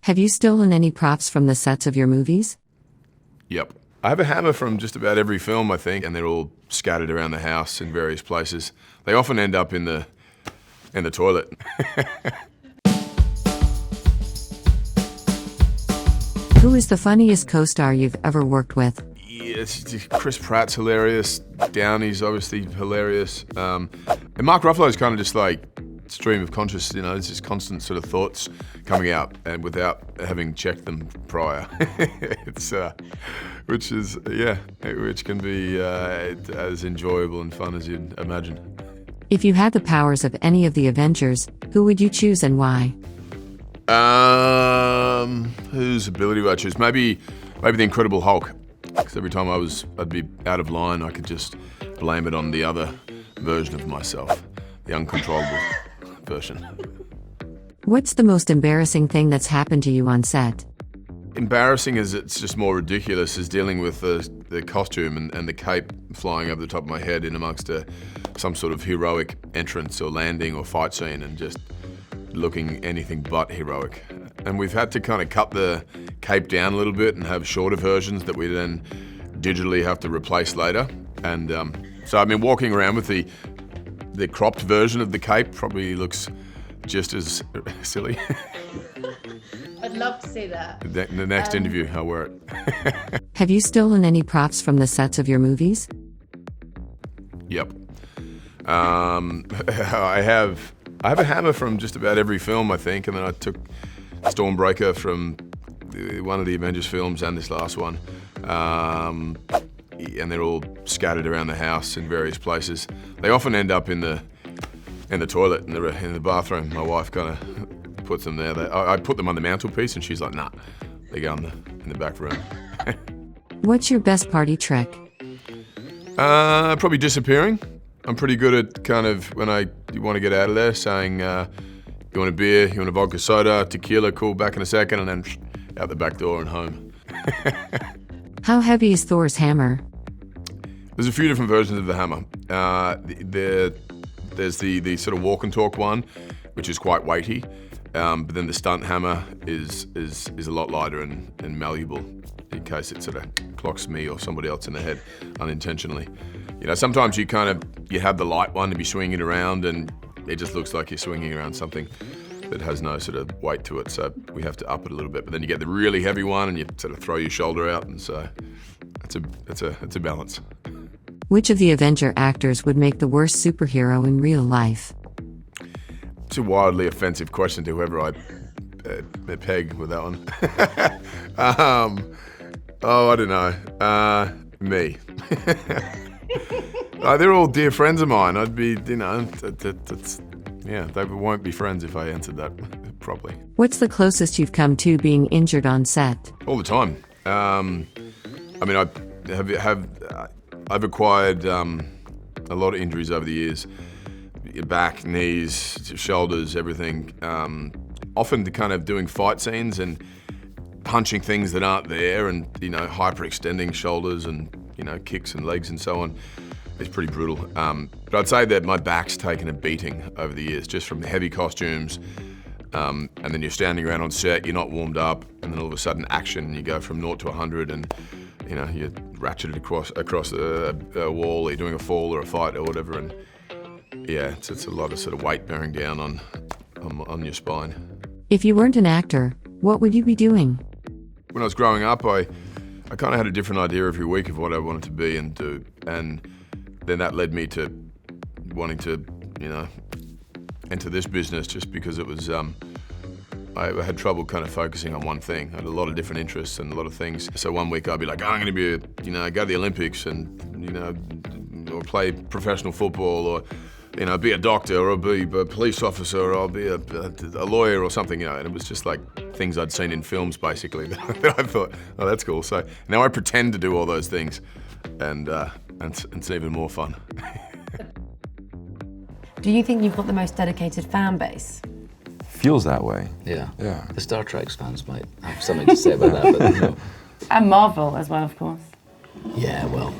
Have you stolen any props from the sets of your movies? Yep. I have a hammer from just about every film, I think, and they're all scattered around the house in various places. They often end up in the toilet. Who is the funniest co-star you've ever worked with? Yes, Chris Pratt's hilarious. Downey's obviously hilarious. And Mark Ruffalo's kind of just like stream of conscious, there's just constant sort of thoughts coming out and without having checked them prior. Which can be as enjoyable and fun as you'd imagine. If you had the powers of any of the Avengers, who would you choose and why? Whose ability would I choose? Maybe the Incredible Hulk. Because every time I'd be out of line, I could just blame it on the other version of myself, the uncontrollable version. What's the most embarrassing thing that's happened to you on set? Embarrassing as it's just more ridiculous is dealing with the costume and the cape flying over the top of my head in amongst some sort of heroic entrance or landing or fight scene and just looking anything but heroic. And we've had to kind of cut the cape down a little bit and have shorter versions that we then digitally have to replace later. And so I've been walking around with the cropped version of the cape, probably looks just as silly. I'd love to see that. In the next interview, I'll wear it. Have you stolen any props from the sets of your movies? Yep. I have a hammer from just about every film, I think, and then I took Stormbreaker from one of the Avengers films and this last one. And they're all scattered around the house in various places. They often end up in the toilet, in the bathroom. My wife kind of puts them there. I put them on the mantelpiece, and she's like, "Nah, they go in the back room." What's your best party trick? Probably disappearing. I'm pretty good at kind of, when you want to get out of there, saying, you want a beer, you want a vodka soda, tequila, cool, back in a second, and then out the back door and home. How heavy is Thor's hammer? There's a few different versions of the hammer. There's the sort of walk and talk one, which is quite weighty, but then the stunt hammer is a lot lighter and malleable in case it sort of clocks me or somebody else in the head unintentionally. Sometimes you have the light one to be swinging around and it just looks like you're swinging around something that has no sort of weight to it, so we have to up it a little bit. But then you get the really heavy one and you sort of throw your shoulder out, and so it's a balance. Which of the Avenger actors would make the worst superhero in real life? It's a wildly offensive question to whoever I peg with that one. I don't know. Me. They're all dear friends of mine. I'd be, they won't be friends if I answered that properly. What's the closest you've come to being injured on set? All the time. I've acquired a lot of injuries over the years. Back, knees, shoulders, everything. Often kind of doing fight scenes and punching things that aren't there and, hyperextending shoulders and, kicks and legs and so on. It's pretty brutal. But I'd say that my back's taken a beating over the years, just from the heavy costumes. And then you're standing around on set, you're not warmed up, and then all of a sudden action, you go from 0 to 100 and, you're ratcheted across a wall, or you're doing a fall or a fight or whatever. And yeah, it's a lot of sort of weight bearing down on your spine. If you weren't an actor, what would you be doing? When I was growing up, I kind of had a different idea every week of what I wanted to be and do. And then that led me to wanting to, enter this business, just because it was, I had trouble kind of focusing on one thing. I had a lot of different interests and a lot of things. So one week I'd be like, I'm going to be, go to the Olympics and, or play professional football, or, be a doctor, or be a police officer, or I'll be a lawyer or something, and it was just like things I'd seen in films, basically, that I thought, oh, that's cool. So now I pretend to do all those things, and it's even more fun. Do you think you've got the most dedicated fan base? Feels that way. Yeah. The Star Trek fans might have something to say about that, but And Marvel as well, of course. Yeah, well.